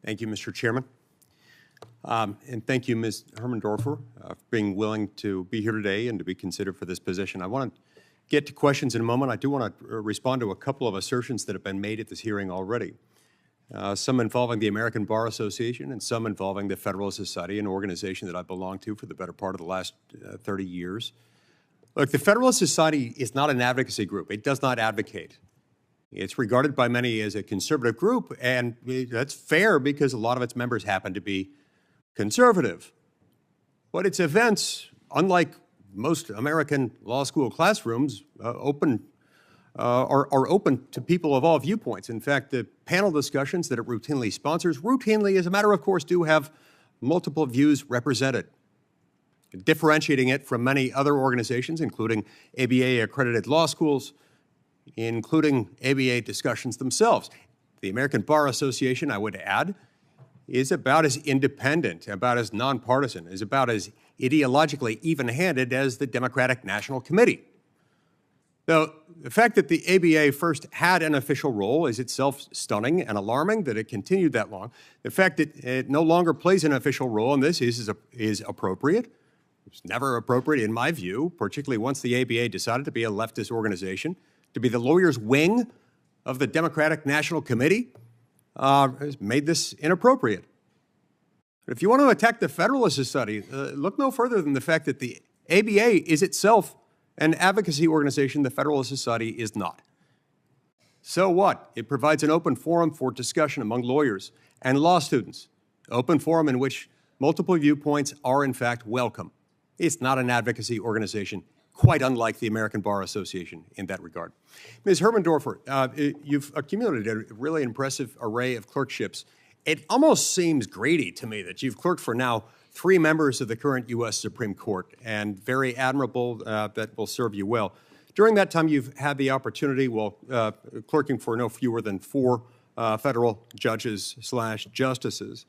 Thank you, Mr. Chairman. And thank you, Ms. Hermendorfer, for being willing to be here today and to be considered for this position. I want to get to questions in a moment. I do want to respond to a couple of assertions that have been made at this hearing already, some involving the American Bar Association and some involving the Federalist Society, an organization that I belonged to for the better part of the last 30 years. Look, the Federalist Society is not an advocacy group. It does not advocate. It's regarded by many as a conservative group, and that's fair because a lot of its members happen to be conservative. But its events, unlike most American law school classrooms, are open to people of all viewpoints. In fact, the panel discussions that it routinely sponsors, as a matter of course, do have multiple views represented, differentiating it from many other organizations, including ABA-accredited law schools, including ABA discussions themselves. The American Bar Association, I would add, is about as independent, about as nonpartisan, is about as ideologically even-handed as the Democratic National Committee. Now, the fact that the ABA first had an official role is itself stunning and alarming that it continued that long. The fact that it no longer plays an official role in this is appropriate. It's never appropriate, in my view, particularly once the ABA decided to be a leftist organization, to be the lawyers' wing of the Democratic National Committee, has made this inappropriate. But if you want to attack the Federalist Society, look no further than the fact that the ABA is itself an advocacy organization. The Federalist Society is not. So what? It provides an open forum for discussion among lawyers and law students, open forum in which multiple viewpoints are in fact welcome. It's not an advocacy organization, quite unlike the American Bar Association in that regard. Ms. Hermendorfer, you've accumulated a really impressive array of clerkships. It almost seems greedy to me that you've clerked for now 3 members of the current U.S. Supreme Court, and very admirable. That will serve you well. During that time, you've had the opportunity, clerking for no fewer than 4 federal judges / justices,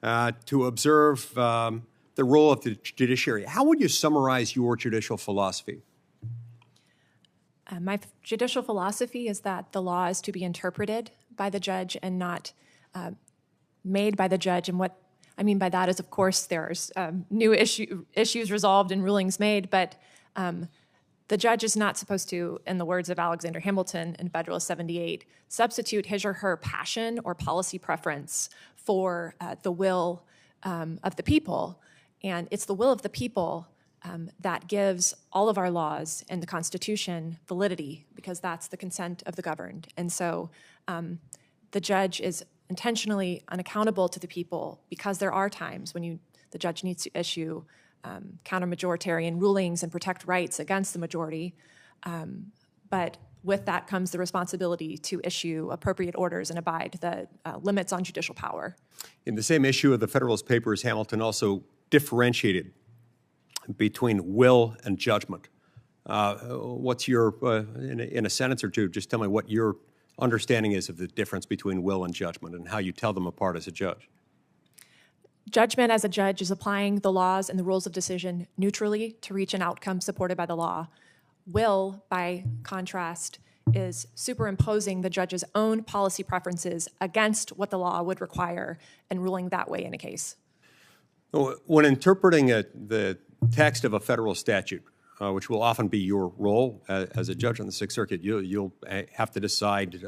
to observe the role of the judiciary. How would you summarize your judicial philosophy? My judicial philosophy is that the law is to be interpreted by the judge and not made by the judge. And what I mean by that is, of course, there's new issues resolved and rulings made, but the judge is not supposed to, in the words of Alexander Hamilton in Federalist 78, substitute his or her passion or policy preference for the will of the people. And it's the will of the people that gives all of our laws and the Constitution validity, because that's the consent of the governed. And so the judge is intentionally unaccountable to the people, because there are times when the judge needs to issue counter-majoritarian rulings and protect rights against the majority. But with that comes the responsibility to issue appropriate orders and abide the limits on judicial power. In the same issue of the Federalist Papers, Hamilton also differentiated between will and judgment. What's your, in a sentence or two, just tell me what your understanding is of the difference between will and judgment and how you tell them apart as a judge. Judgment as a judge is applying the laws and the rules of decision neutrally to reach an outcome supported by the law. Will, by contrast, is superimposing the judge's own policy preferences against what the law would require and ruling that way in a case. When interpreting the text of a federal statute, which will often be your role as a judge on the Sixth Circuit, you'll have to decide,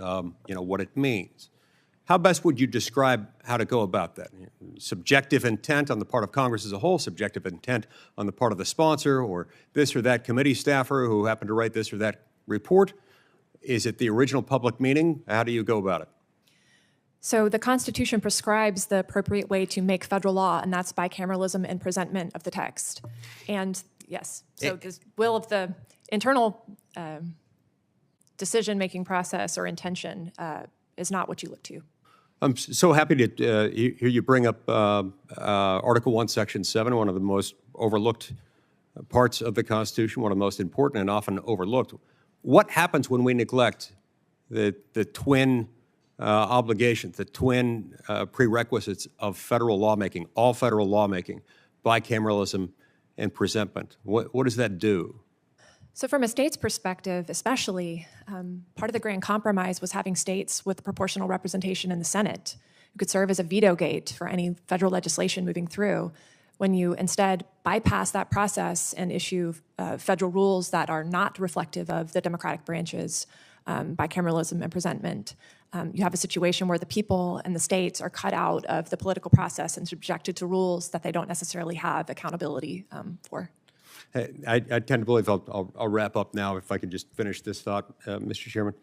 what it means. How best would you describe how to go about that? Subjective intent on the part of Congress as a whole, subjective intent on the part of the sponsor, or this or that committee staffer who happened to write this or that report? Is it the original public meaning? How do you go about it? So the Constitution prescribes the appropriate way to make federal law, and that's bicameralism and presentment of the text. And yes, so the will of the internal decision-making process or intention is not what you look to. I'm so happy to hear you bring up Article 1, Section 7, one of the most overlooked parts of the Constitution, one of the most important and often overlooked. What happens when we neglect the twin obligations, the twin prerequisites of federal lawmaking, all federal lawmaking, bicameralism and presentment? What does that do? So from a state's perspective, especially, part of the grand compromise was having states with proportional representation in the Senate. You could serve as a veto gate for any federal legislation moving through when you instead bypass that process and issue federal rules that are not reflective of the democratic branches, bicameralism and presentment. You have a situation where the people and the states are cut out of the political process and subjected to rules that they don't necessarily have accountability for. I tend to believe, I'll wrap up now if I can just finish this thought, Mr. Chairman.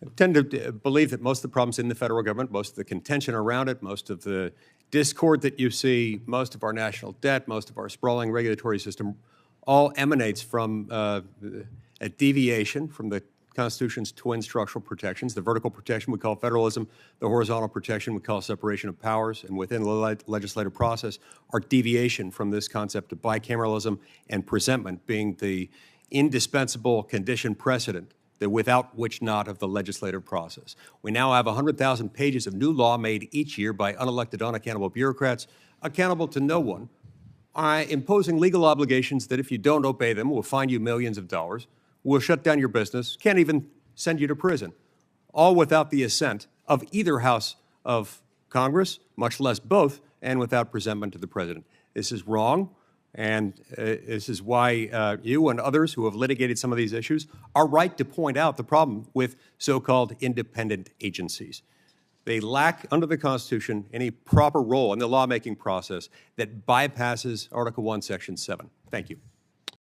I tend to believe that most of the problems in the federal government, most of the contention around it, most of the discord that you see, most of our national debt, most of our sprawling regulatory system, all emanates from a deviation from the Constitution's twin structural protections. The vertical protection we call federalism, the horizontal protection we call separation of powers, and within the legislative process, our deviation from this concept of bicameralism and presentment being the indispensable condition precedent, the without which not of the legislative process. We now have 100,000 pages of new law made each year by unelected, unaccountable bureaucrats, accountable to no one, imposing legal obligations that if you don't obey them will fine you millions of dollars, will shut down your business, can't even send you to prison, all without the assent of either house of Congress, much less both, and without presentment to the president. This is wrong, and this is why you and others who have litigated some of these issues are right to point out the problem with so-called independent agencies. They lack, under the Constitution, any proper role in the lawmaking process that bypasses Article 1, Section 7. Thank you.